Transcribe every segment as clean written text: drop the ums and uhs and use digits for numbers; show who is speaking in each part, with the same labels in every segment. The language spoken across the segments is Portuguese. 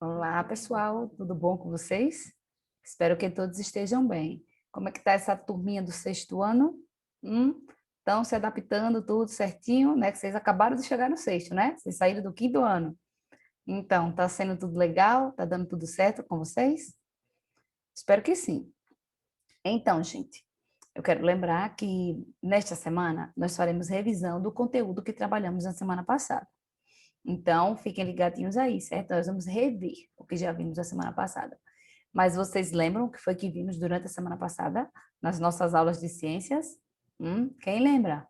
Speaker 1: Olá, pessoal, tudo bom com vocês? Espero que todos estejam bem. Como é que está essa turminha do sexto ano? Estão se adaptando tudo certinho, né? Que vocês acabaram de chegar no sexto, né? Vocês saíram do quinto ano. Então, está sendo tudo legal? Está dando tudo certo com vocês? Espero que sim. Então, gente, eu quero lembrar que nesta semana nós faremos revisão do conteúdo que trabalhamos na semana passada. Então, fiquem ligadinhos aí, certo? Nós vamos rever o que já vimos na semana passada. Mas vocês lembram o que foi que vimos durante a semana passada, nas nossas aulas de ciências? Quem lembra?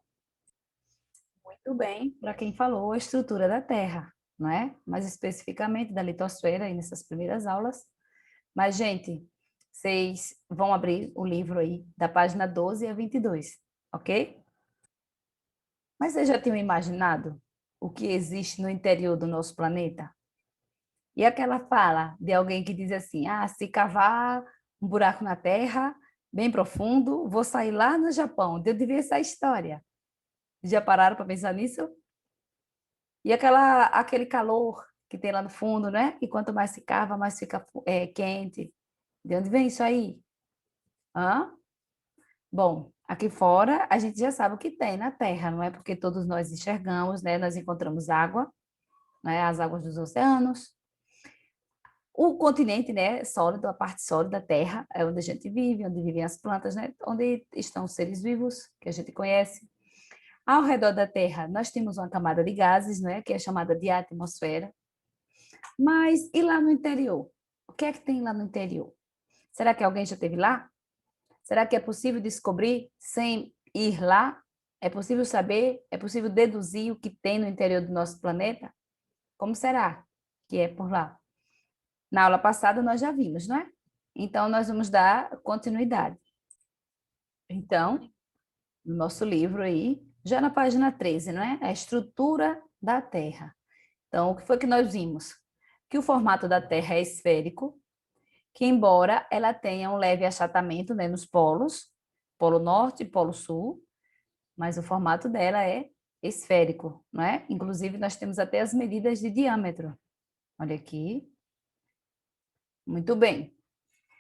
Speaker 1: Muito bem, para quem falou a estrutura da Terra, não é? Mais especificamente da litosfera, aí nessas primeiras aulas. Mas, gente, vocês vão abrir o livro aí, da página 12 a 22, ok? Mas vocês já tinham imaginado o que existe no interior do nosso planeta? E aquela fala de alguém que diz assim: ah, se cavar um buraco na terra, bem profundo, vou sair lá no Japão. De onde veio essa história? Já pararam para pensar nisso? E aquele calor que tem lá no fundo, né? E quanto mais se cava, mais fica quente. De onde vem isso aí? Hã? Bom, aqui fora a gente já sabe o que tem na Terra, não é? Porque todos nós enxergamos, né? Nós encontramos água, né? As águas dos oceanos. O continente, né, sólido, a parte sólida da Terra, é onde a gente vive, onde vivem as plantas, né, onde estão os seres vivos, que a gente conhece. Ao redor da Terra, nós temos uma camada de gases, né, que é chamada de atmosfera. Mas e lá no interior? O que é que tem lá no interior? Será que alguém já esteve lá? Será que é possível descobrir sem ir lá? É possível saber? É possível deduzir o que tem no interior do nosso planeta? Como será que é por lá? Na aula passada nós já vimos, não é? Então, nós vamos dar continuidade. Então, no nosso livro aí, já na página 13, não é? A estrutura da Terra. Então, o que foi que nós vimos? Que o formato da Terra é esférico, que embora ela tenha um leve achatamento, né, nos polos, polo norte e polo sul, mas o formato dela é esférico, não é? Inclusive, nós temos até as medidas de diâmetro. Olha aqui. Muito bem.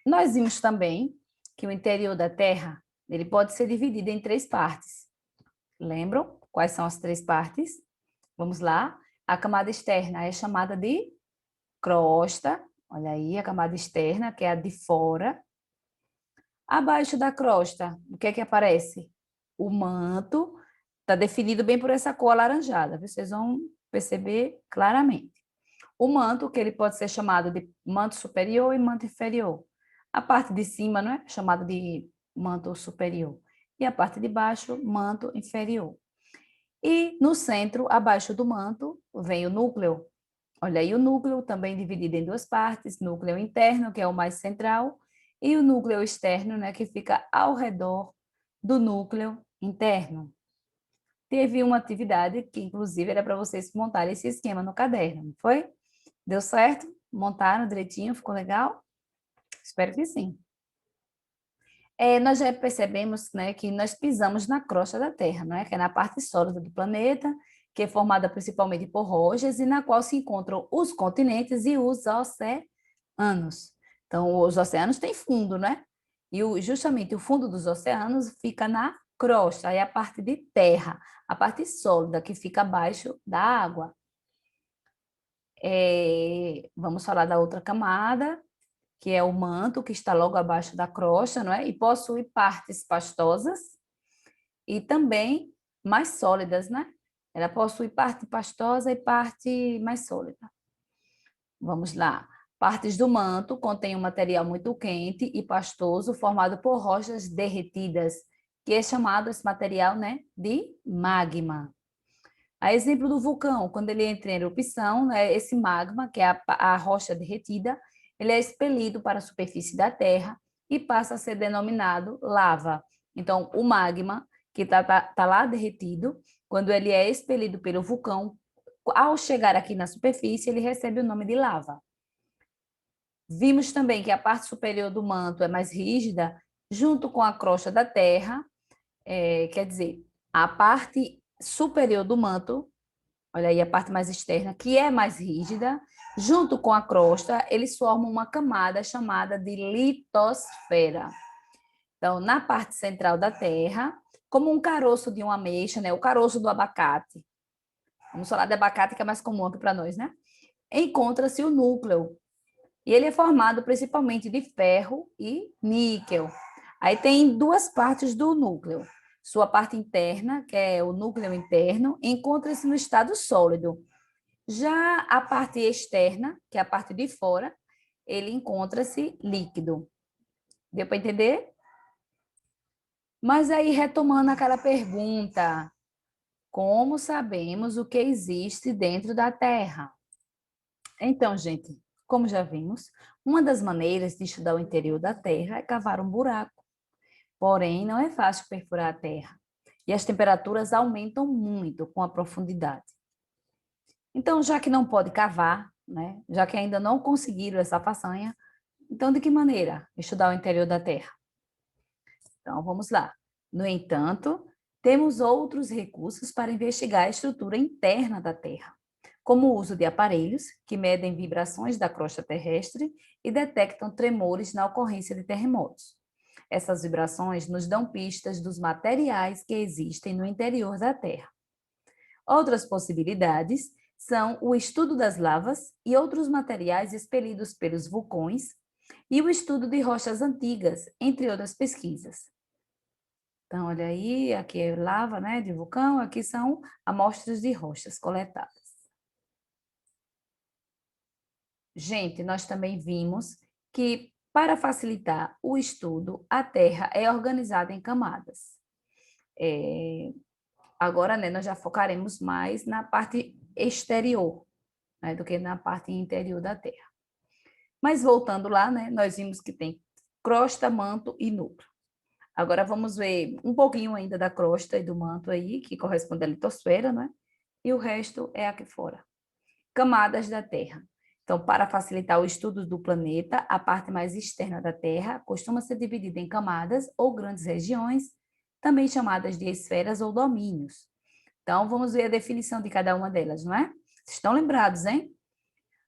Speaker 1: Nós vimos também que o interior da Terra ele pode ser dividido em três partes. Lembram quais são as três partes? Vamos lá. A camada externa é chamada de crosta. Olha aí, a camada externa, que é a de fora. Abaixo da crosta, o que é que aparece? O manto. Está definido bem por essa cor alaranjada. Vocês vão perceber claramente. O manto, que ele pode ser chamado de manto superior e manto inferior. A parte de cima, não é? Chamada de manto superior. E a parte de baixo, manto inferior. E no centro, abaixo do manto, vem o núcleo. Olha aí o núcleo, também dividido em duas partes, núcleo interno, que é o mais central, e o núcleo externo, né, que fica ao redor do núcleo interno. Teve uma atividade que, inclusive, era para vocês montarem esse esquema no caderno, não foi? Deu certo? Montaram direitinho? Ficou legal? Espero que sim. Nós já percebemos, né, que nós pisamos na crosta da Terra, não é? Que é na parte sólida do planeta, que é formada principalmente por rochas e na qual se encontram os continentes e os oceanos. Então, os oceanos têm fundo, né? E justamente o fundo dos oceanos fica na crosta, aí a parte de terra, a parte sólida que fica abaixo da água. Vamos falar da outra camada, que é o manto, que está logo abaixo da crosta, não é? E possui partes pastosas e também mais sólidas, né? Ela possui parte pastosa e parte mais sólida. Vamos lá. Partes do manto contêm um material muito quente e pastoso formado por rochas derretidas, que é chamado esse material, né, de magma. A exemplo do vulcão, quando ele entra em erupção, né, esse magma, que é a rocha derretida, ele é expelido para a superfície da Terra e passa a ser denominado lava. Então, o magma, que está lá derretido, quando ele é expelido pelo vulcão, ao chegar aqui na superfície, ele recebe o nome de lava. Vimos também que a parte superior do manto é mais rígida junto com a crosta da Terra, quer dizer, a parte superior do manto, olha aí a parte mais externa, que é mais rígida, junto com a crosta, eles formam uma camada chamada de litosfera. Então, na parte central da Terra, como um caroço de uma ameixa, né? O caroço do abacate. Vamos falar de abacate, que é mais comum aqui para nós, né? Encontra-se o núcleo. E ele é formado principalmente de ferro e níquel. Aí tem duas partes do núcleo. Sua parte interna, que é o núcleo interno, encontra-se no estado sólido. Já a parte externa, que é a parte de fora, ele encontra-se líquido. Deu para entender? Mas aí, retomando aquela pergunta, como sabemos o que existe dentro da Terra? Então, gente, como já vimos, uma das maneiras de estudar o interior da Terra é cavar um buraco. Porém, não é fácil perfurar a Terra. E as temperaturas aumentam muito com a profundidade. Então, já que não pode cavar, né, já que ainda não conseguiram essa façanha, então de que maneira estudar o interior da Terra? Então, vamos lá. No entanto, temos outros recursos para investigar a estrutura interna da Terra, como o uso de aparelhos que medem vibrações da crosta terrestre e detectam tremores na ocorrência de terremotos. Essas vibrações nos dão pistas dos materiais que existem no interior da Terra. Outras possibilidades são o estudo das lavas e outros materiais expelidos pelos vulcões e o estudo de rochas antigas, entre outras pesquisas. Então, olha aí, aqui é lava, né, de vulcão, aqui são amostras de rochas coletadas. Gente, nós também vimos que, para facilitar o estudo, a Terra é organizada em camadas. Agora, né, nós já focaremos mais na parte exterior, né, do que na parte interior da Terra. Mas voltando lá, né, nós vimos que tem crosta, manto e núcleo. Agora vamos ver um pouquinho ainda da crosta e do manto aí, que corresponde à litosfera, né? E o resto é aqui fora. Camadas da Terra. Então, para facilitar o estudo do planeta, a parte mais externa da Terra costuma ser dividida em camadas ou grandes regiões, também chamadas de esferas ou domínios. Então, vamos ver a definição de cada uma delas, não é? Vocês estão lembrados, hein?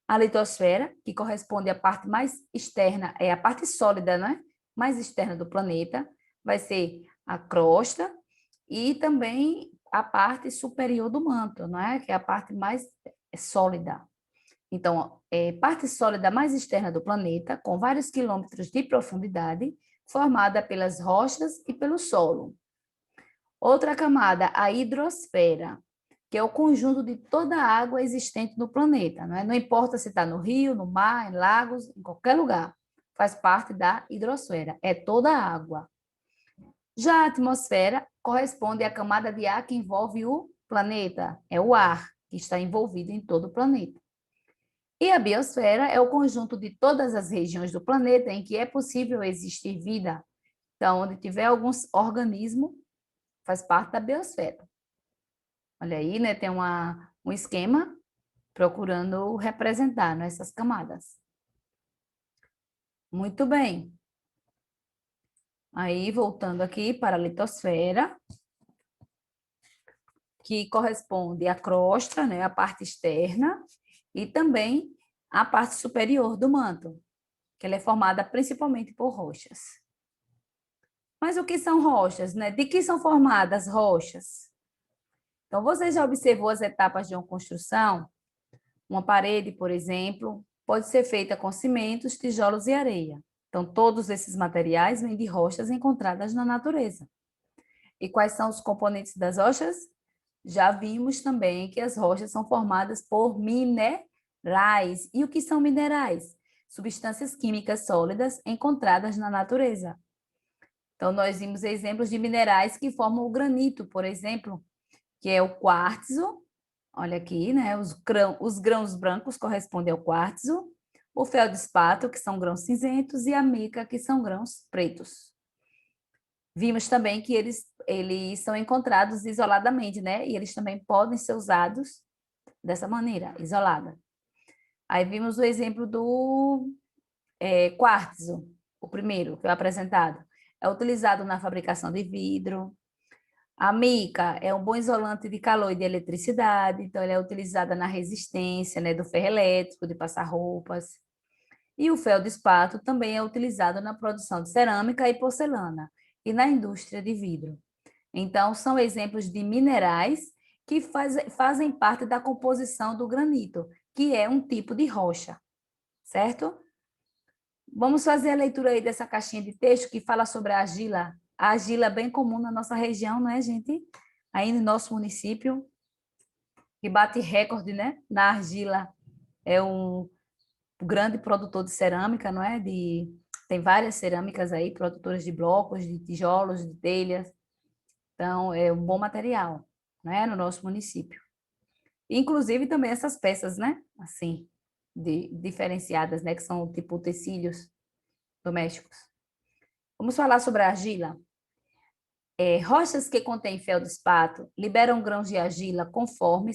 Speaker 1: A litosfera, que corresponde à parte mais externa, é a parte sólida, né? Mais externa do planeta, vai ser a crosta e também a parte superior do manto, não é? Que é a parte mais sólida. Então, parte sólida mais externa do planeta, com vários quilômetros de profundidade, formada pelas rochas e pelo solo. Outra camada, a hidrosfera, que é o conjunto de toda a água existente no planeta. Não é? Não importa se está no rio, no mar, em lagos, em qualquer lugar. Faz parte da hidrosfera, é toda a água. Já a atmosfera corresponde à camada de ar que envolve o planeta, é o ar que está envolvido em todo o planeta. E a biosfera é o conjunto de todas as regiões do planeta em que é possível existir vida. Então, onde tiver algum organismo, faz parte da biosfera. Olha aí, né? Tem um esquema procurando representar, né, essas camadas. Muito bem. Aí, voltando aqui para a litosfera, que corresponde à crosta, né, a parte externa, e também a parte superior do manto, que ela é formada principalmente por rochas. Mas o que são rochas, né? De que são formadas rochas? Então, você já observou as etapas de uma construção? Uma parede, por exemplo, pode ser feita com cimentos, tijolos e areia. Então, todos esses materiais vêm de rochas encontradas na natureza. E quais são os componentes das rochas? Já vimos também que as rochas são formadas por minerais. E o que são minerais? Substâncias químicas sólidas encontradas na natureza. Então, nós vimos exemplos de minerais que formam o granito, por exemplo, que é o quartzo. Olha aqui, né? Os grãos brancos correspondem ao quartzo, o feldespato, que são grãos cinzentos, e a mica, que são grãos pretos. Vimos também que eles são encontrados isoladamente, né? E eles também podem ser usados dessa maneira, isolada. Aí vimos o exemplo do quartzo, o primeiro que foi apresentado. é utilizado na fabricação de vidro. A mica é um bom isolante de calor e de eletricidade, então ele é utilizada na resistência, né, do ferro elétrico, de passar roupas. E o feldespato também é utilizado na produção de cerâmica e porcelana e na indústria de vidro. Então, são exemplos de minerais que fazem parte da composição do granito, que é um tipo de rocha, certo? Vamos fazer a leitura aí dessa caixinha de texto que fala sobre a argila. A argila é bem comum na nossa região, não é, gente? Aí no nosso município, que bate recorde, né? Na argila. É um grande produtor de cerâmica, não é? Tem várias cerâmicas aí, produtoras de blocos, de tijolos, de telhas. Então, é um bom material, né? No nosso município. Inclusive também essas peças, né? Assim, diferenciadas, né? Que são tipo utensílios domésticos. Vamos falar sobre a argila. Rochas que contêm feldespato liberam grãos de argila conforme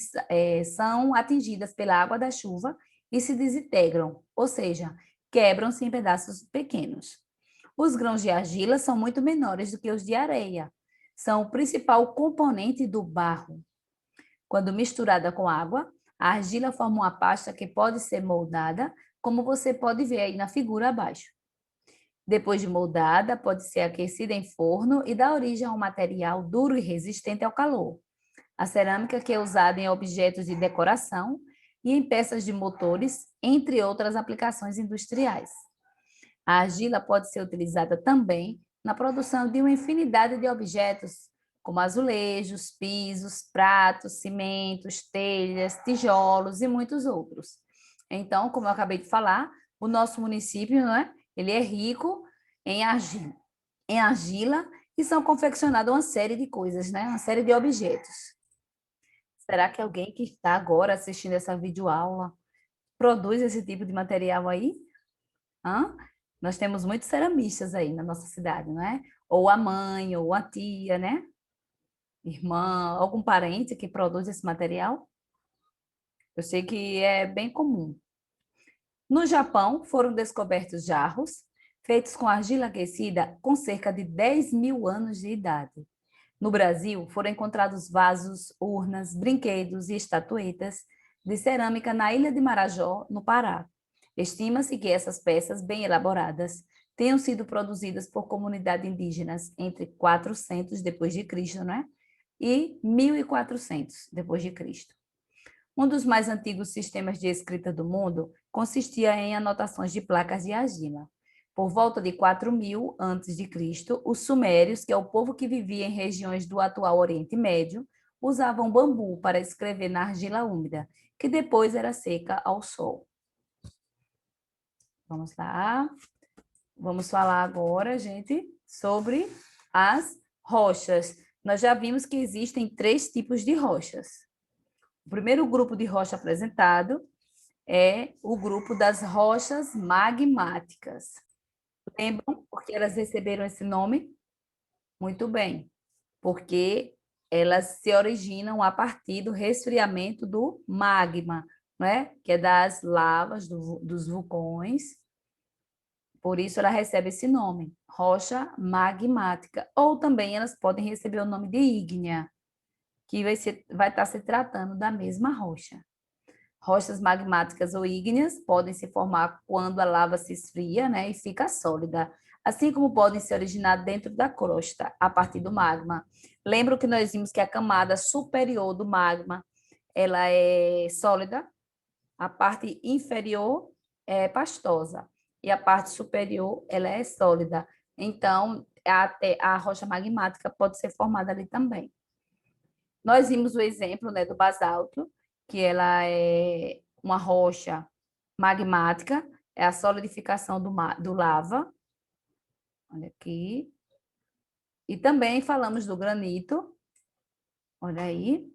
Speaker 1: são atingidas pela água da chuva e se desintegram, ou seja, quebram-se em pedaços pequenos. Os grãos de argila são muito menores do que os de areia. São o principal componente do barro. Quando misturada com água, a argila forma uma pasta que pode ser moldada, como você pode ver aí na figura abaixo. Depois de moldada, pode ser aquecida em forno e dá origem a um material duro e resistente ao calor. A cerâmica que é usada em objetos de decoração e em peças de motores, entre outras aplicações industriais. A argila pode ser utilizada também na produção de uma infinidade de objetos, como azulejos, pisos, pratos, cimentos, telhas, tijolos e muitos outros. Então, como eu acabei de falar, o nosso município, não é? Ele é rico em argila e são confeccionadas uma série de coisas, né? Uma série de objetos. Será que alguém que está agora assistindo essa videoaula produz esse tipo de material aí? Hã? Nós temos muitos ceramistas aí na nossa cidade, não é? Ou a mãe, ou a tia, né? Irmã, algum parente que produz esse material? Eu sei que é bem comum. No Japão, foram descobertos jarros feitos com argila aquecida com cerca de 10 mil anos de idade. No Brasil, foram encontrados vasos, urnas, brinquedos e estatuetas de cerâmica na ilha de Marajó, no Pará. Estima-se que essas peças bem elaboradas tenham sido produzidas por comunidades indígenas entre 400 depois de Cristo, não é? E 1400 depois de Cristo. Um dos mais antigos sistemas de escrita do mundo consistia em anotações de placas de argila. Por volta de 4000 a.C., os sumérios, que é o povo que vivia em regiões do atual Oriente Médio, usavam bambu para escrever na argila úmida, que depois era seca ao sol. Vamos lá. Vamos falar agora, gente, sobre as rochas. Nós já vimos que existem 3 tipos de rochas. O primeiro grupo de rocha apresentado é o grupo das rochas magmáticas. Lembram por que elas receberam esse nome? Muito bem, porque elas se originam a partir do resfriamento do magma, né? Que é das lavas dos vulcões. Por isso ela recebe esse nome, rocha magmática. Ou também elas podem receber o nome de ígnea, que vai estar se tratando da mesma rocha. Rochas magmáticas ou ígneas podem se formar quando a lava se esfria, né, e fica sólida, assim como podem se originar dentro da crosta, a partir do magma. Lembra que nós vimos que a camada superior do magma, ela é sólida, a parte inferior é pastosa e a parte superior, ela é sólida. Então, a rocha magmática pode ser formada ali também. Nós vimos o exemplo, né, do basalto, que ela é uma rocha magmática, é a solidificação do lava. Olha aqui. E também falamos do granito, olha aí,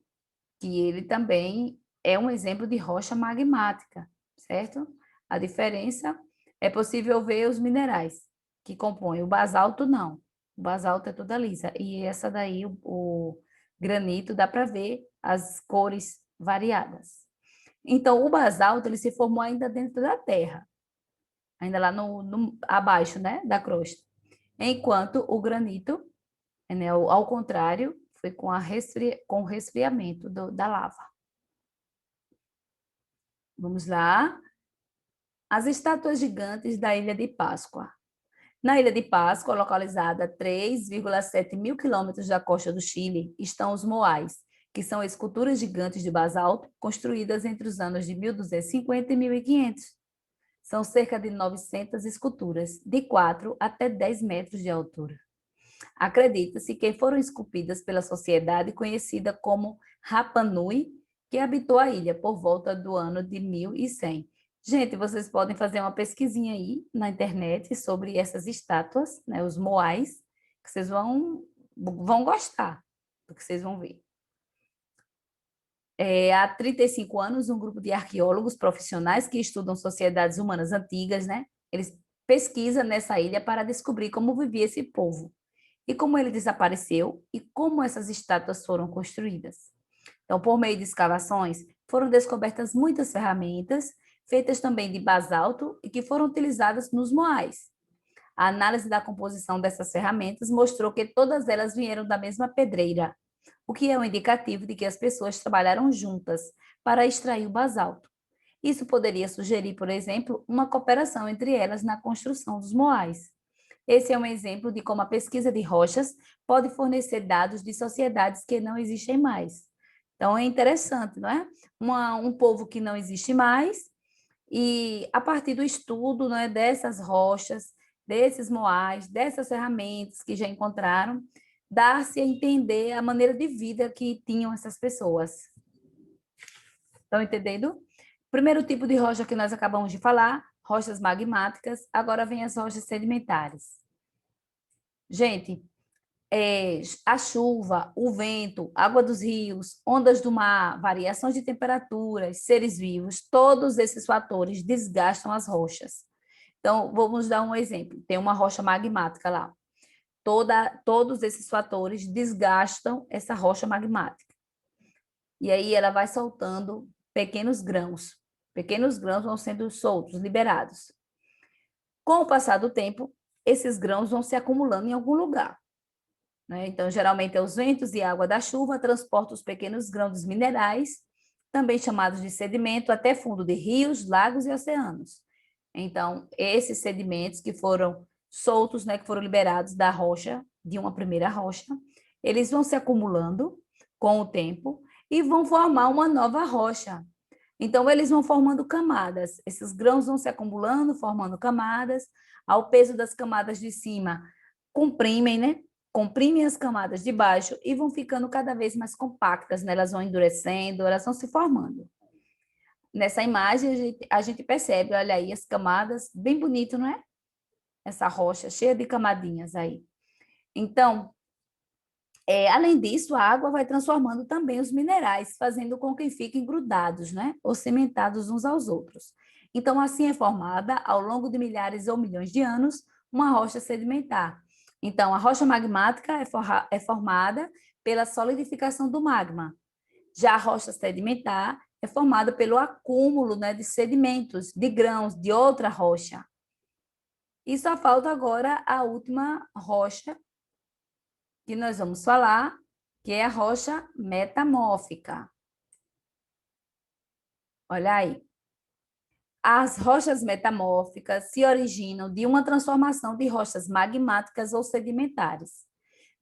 Speaker 1: que ele também é um exemplo de rocha magmática, certo? A diferença é possível ver os minerais que compõem. O basalto não. O basalto é toda lisa. E essa daí, o granito, dá para ver as cores variadas. Então, o basalto ele se formou ainda dentro da terra, ainda lá abaixo, né, da crosta. enquanto o granito, né, ao contrário, foi com o resfriamento da lava. Vamos lá. As estátuas gigantes da Ilha de Páscoa. Na Ilha de Páscoa, localizada a 3,7 mil quilômetros da costa do Chile, estão os moais, que são esculturas gigantes de basalto construídas entre os anos de 1250 e 1500. São cerca de 900 esculturas, de 4 até 10 metros de altura. Acredita-se que foram esculpidas pela sociedade conhecida como Rapa Nui, que habitou a ilha por volta do ano de 1100. Gente, vocês podem fazer uma pesquisinha aí na internet sobre essas estátuas, né, os moais, que vocês vão gostar do que vocês vão ver. Há 35 anos, um grupo de arqueólogos profissionais que estudam sociedades humanas antigas, né, eles pesquisam nessa ilha para descobrir como vivia esse povo e como ele desapareceu e como essas estátuas foram construídas. Então, por meio de escavações, foram descobertas muitas ferramentas, feitas também de basalto e que foram utilizadas nos moais. A análise da composição dessas ferramentas mostrou que todas elas vieram da mesma pedreira, o que é um indicativo de que as pessoas trabalharam juntas para extrair o basalto. Isso poderia sugerir, por exemplo, uma cooperação entre elas na construção dos moais. Esse é um exemplo de como a pesquisa de rochas pode fornecer dados de sociedades que não existem mais. Então, é interessante, não é? Um povo que não existe mais, e a partir do estudo, não é, dessas rochas, desses moais, dessas ferramentas que já encontraram, dá-se a entender a maneira de vida que tinham essas pessoas. Estão entendendo? Primeiro tipo de rocha que nós acabamos de falar, rochas magmáticas, agora vem as rochas sedimentares. Gente, a chuva, o vento, água dos rios, ondas do mar, variações de temperaturas, seres vivos, todos esses fatores desgastam as rochas. Então, vamos dar um exemplo. Tem uma rocha magmática lá. Todos esses fatores desgastam essa rocha magmática. E aí ela vai soltando pequenos grãos. Pequenos grãos vão sendo soltos, liberados. Com o passar do tempo, esses grãos vão se acumulando em algum lugar. Né? Então, geralmente, os ventos e a água da chuva transportam os pequenos grãos minerais, também chamados de sedimento, até fundo de rios, lagos e oceanos. Então, esses sedimentos que foram soltos, né, que foram liberados da rocha, de uma primeira rocha, eles vão se acumulando com o tempo e vão formar uma nova rocha. Então, eles vão formando camadas. Esses grãos vão se acumulando, formando camadas. Ao peso das camadas de cima, comprimem, né? Comprimem as camadas de baixo e vão ficando cada vez mais compactas, né? Elas vão endurecendo, elas vão se formando. Nessa imagem, a gente percebe, olha aí, as camadas, bem bonito, não é? Essa rocha cheia de camadinhas aí. Então, além disso, a água vai transformando também os minerais, fazendo com que fiquem grudados, né? Ou cimentados uns aos outros. Então, assim é formada, ao longo de milhares ou milhões de anos, uma rocha sedimentar. Então, a rocha magmática é formada pela solidificação do magma. Já a rocha sedimentar é formada pelo acúmulo, né, de sedimentos, de grãos, de outra rocha. E só falta agora a última rocha que nós vamos falar, que é a rocha metamórfica. Olha aí. As rochas metamórficas se originam de uma transformação de rochas magmáticas ou sedimentares.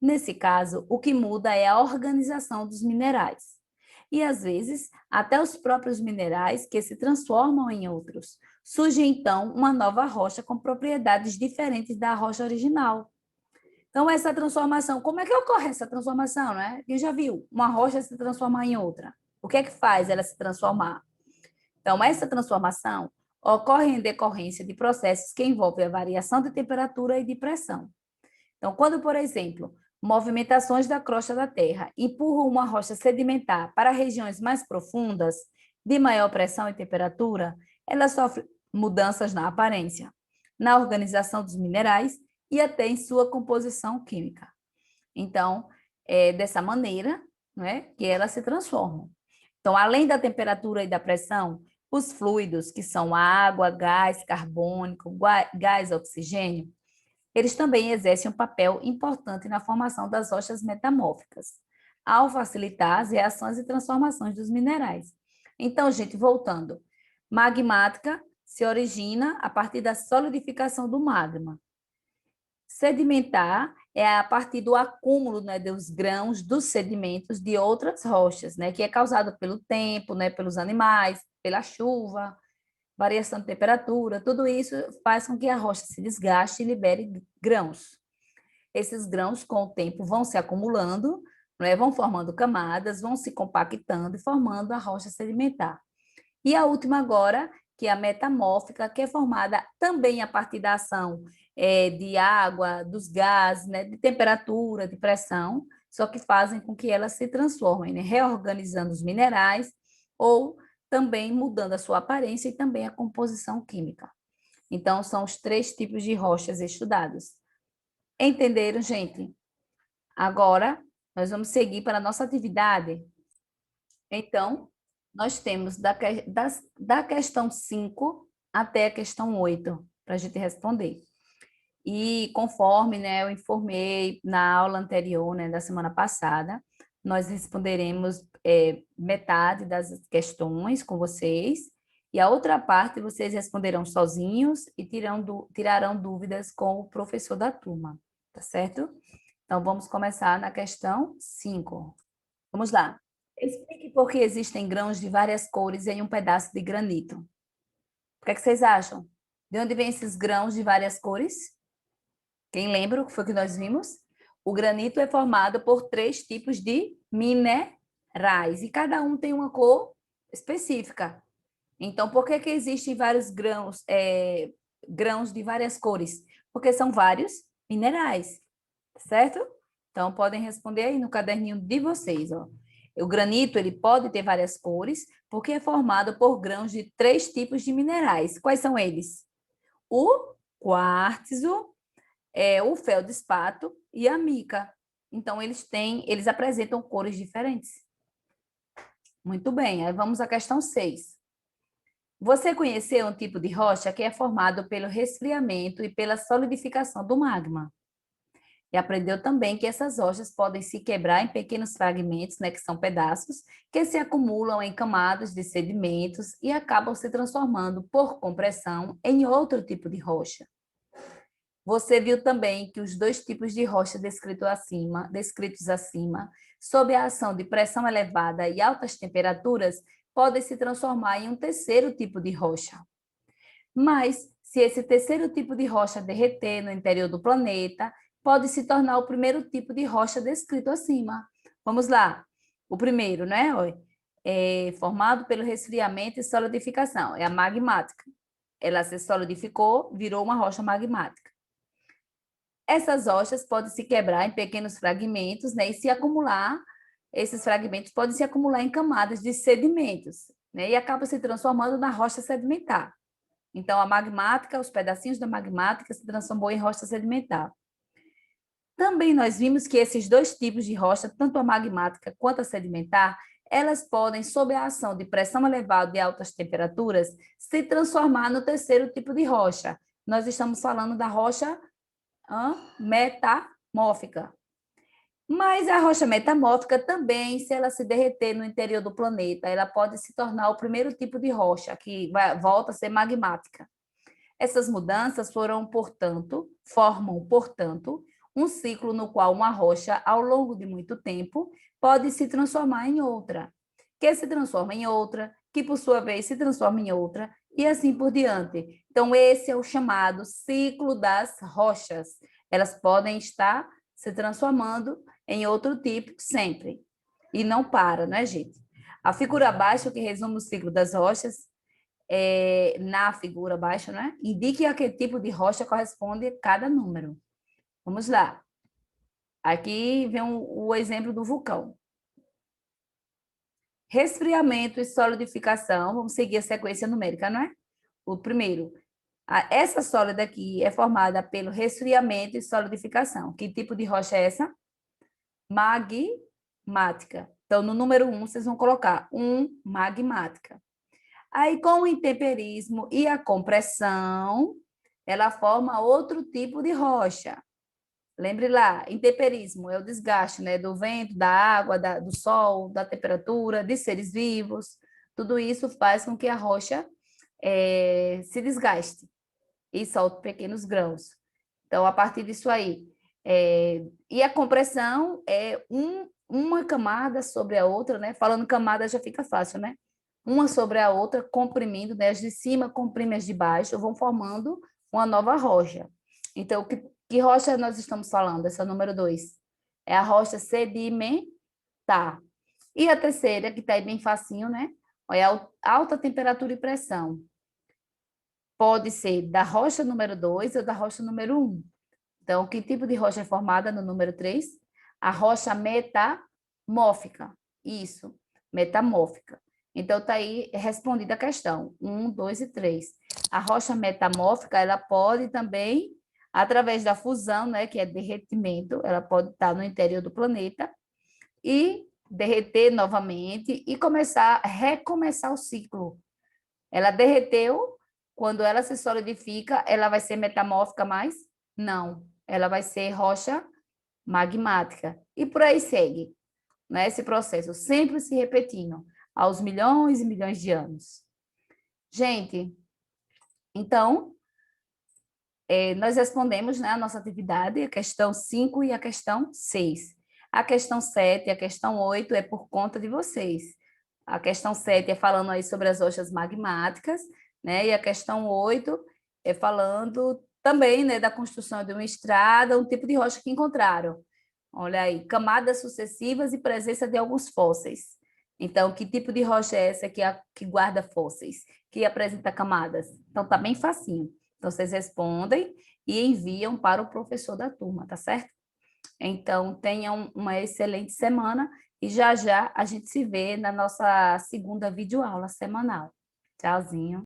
Speaker 1: Nesse caso, o que muda é a organização dos minerais. E, às vezes, até os próprios minerais que se transformam em outros. Surge, então, uma nova rocha com propriedades diferentes da rocha original. Então, essa transformação, como é que ocorre essa transformação, né? Quem já viu uma rocha se transformar em outra? O que é que faz ela se transformar? Então, essa transformação ocorre em decorrência de processos que envolvem a variação de temperatura e de pressão. Então, quando, por exemplo, movimentações da crosta da Terra empurram uma rocha sedimentar para regiões mais profundas, de maior pressão e temperatura, ela sofre mudanças na aparência, na organização dos minerais e até em sua composição química. Então, é dessa maneira, não é, que elas se transformam. Então, além da temperatura e da pressão, os fluidos, que são água, gás carbônico, gás oxigênio, Eles também exercem um papel importante na formação das rochas metamórficas, ao facilitar as reações e transformações dos minerais. Então, gente, voltando, magmática se origina a partir da solidificação do magma. Sedimentar é a partir do acúmulo, né, dos grãos dos sedimentos de outras rochas, né, que é causado pelo tempo, né, pelos animais, pela chuva, variação de temperatura, tudo isso faz com que a rocha se desgaste e libere grãos. Esses grãos, com o tempo, vão se acumulando, né, vão formando camadas, vão se compactando e formando a rocha sedimentar. E a última agora, que é a metamórfica, que é formada também a partir da ação de água, dos gases, né, de temperatura, de pressão, só que fazem com que elas se transformem, né, reorganizando os minerais ou também mudando a sua aparência e também a composição química. Então, são os 3 tipos de rochas estudados. Entenderam, gente? Agora, nós vamos seguir para a nossa atividade. Então, nós temos da questão 5 até a questão 8 para a gente responder. E conforme, né, eu informei na aula anterior, né, da semana passada, nós responderemos metade das questões com vocês, e a outra parte vocês responderão sozinhos e tirarão dúvidas com o professor da turma, tá certo? Então, vamos começar na questão 5. Vamos lá. Explique por que existem grãos de várias cores em um pedaço de granito. O que é que vocês acham? De onde vêm esses grãos de várias cores? Quem lembra o que foi que nós vimos? O granito é formado por 3 tipos de minerais e cada um tem uma cor específica. Então, por que existem vários grãos de várias cores? Porque são vários minerais, certo? Então, podem responder aí no caderninho de vocês, ó. O granito, ele pode ter várias cores, porque é formado por grãos de 3 tipos de minerais. Quais são eles? O quartzo, o feldespato e a mica. Então, eles apresentam cores diferentes. Muito bem, aí vamos à questão 6. Você conheceu um tipo de rocha que é formado pelo resfriamento e pela solidificação do magma. E aprendeu também que essas rochas podem se quebrar em pequenos fragmentos, né, que são pedaços, que se acumulam em camadas de sedimentos e acabam se transformando, por compressão, em outro tipo de rocha. Você viu também que os 2 tipos de rocha descritos acima, sob a ação de pressão elevada e altas temperaturas, podem se transformar em um terceiro tipo de rocha. Mas, se esse terceiro tipo de rocha derreter no interior do planeta, pode se tornar o primeiro tipo de rocha descrito acima. Vamos lá. O primeiro, né? É formado pelo resfriamento e solidificação. É a magmática. Ela se solidificou, virou uma rocha magmática. Essas rochas podem se quebrar em pequenos fragmentos, né? E se acumular, esses fragmentos podem se acumular em camadas de sedimentos, né? E acaba se transformando na rocha sedimentar. Então, a magmática, os pedacinhos da magmática se transformou em rocha sedimentar. Também nós vimos que esses 2 tipos de rocha, tanto a magmática quanto a sedimentar, elas podem, sob a ação de pressão elevada e altas temperaturas, se transformar no terceiro tipo de rocha. Nós estamos falando da rocha metamórfica. Mas a rocha metamórfica também, se ela se derreter no interior do planeta, ela pode se tornar o primeiro tipo de rocha, que volta a ser magmática. Essas mudanças formam, portanto, um ciclo no qual uma rocha, ao longo de muito tempo, pode se transformar em outra, que se transforma em outra, que por sua vez se transforma em outra, e assim por diante. Então, esse é o chamado ciclo das rochas. Elas podem estar se transformando em outro tipo sempre. E não para, não é, gente? A figura abaixo, que resume o ciclo das rochas, na figura abaixo, né? Indique a que tipo de rocha corresponde cada número. Vamos lá. Aqui vem o exemplo do vulcão. Resfriamento e solidificação. Vamos seguir a sequência numérica, não é? O primeiro. Essa sólida aqui é formada pelo resfriamento e solidificação. Que tipo de rocha é essa? Magmática. Então, no número 1, vocês vão colocar magmática. Aí, com o intemperismo e a compressão, ela forma outro tipo de rocha. Lembre lá, intemperismo é o desgaste, né, do vento, da água, do sol, da temperatura, de seres vivos. Tudo isso faz com que a rocha se desgaste e solte pequenos grãos. Então, a partir disso aí. E a compressão é uma camada sobre a outra, né? Falando camada já fica fácil, né? Uma sobre a outra, comprimindo, né? As de cima comprimem as de baixo, vão formando uma nova rocha. Então, que rocha nós estamos falando? Essa número 2. É a rocha sedimentar. E a terceira, que está aí bem facinho, né? É a alta temperatura e pressão. Pode ser da rocha número 2 ou da rocha número 1. Então, que tipo de rocha é formada no número 3? A rocha metamórfica. Isso, metamórfica. Então, está aí respondida a questão. 1, 2 e 3. A rocha metamórfica, ela pode também, através da fusão, né, que é derretimento, ela pode estar no interior do planeta e derreter novamente e recomeçar o ciclo. Ela derreteu, quando ela se solidifica, ela vai ser metamórfica mais? Não, ela vai ser rocha magmática. E por aí segue, né, esse processo, sempre se repetindo, aos milhões e milhões de anos. Gente, então, nós respondemos, né, a nossa atividade, a questão 5 e a questão 6. A questão 7 e a questão 8 é por conta de vocês. A questão 7 é falando aí sobre as rochas magmáticas, né? E a questão 8 é falando também, né, da construção de uma estrada, um tipo de rocha que encontraram. Olha aí, camadas sucessivas e presença de alguns fósseis. Então, que tipo de rocha é essa que guarda fósseis, que apresenta camadas? Então, tá bem facinho. Então, vocês respondem e enviam para o professor da turma, tá certo? Então, tenham uma excelente semana e já já a gente se vê na nossa segunda videoaula semanal. Tchauzinho.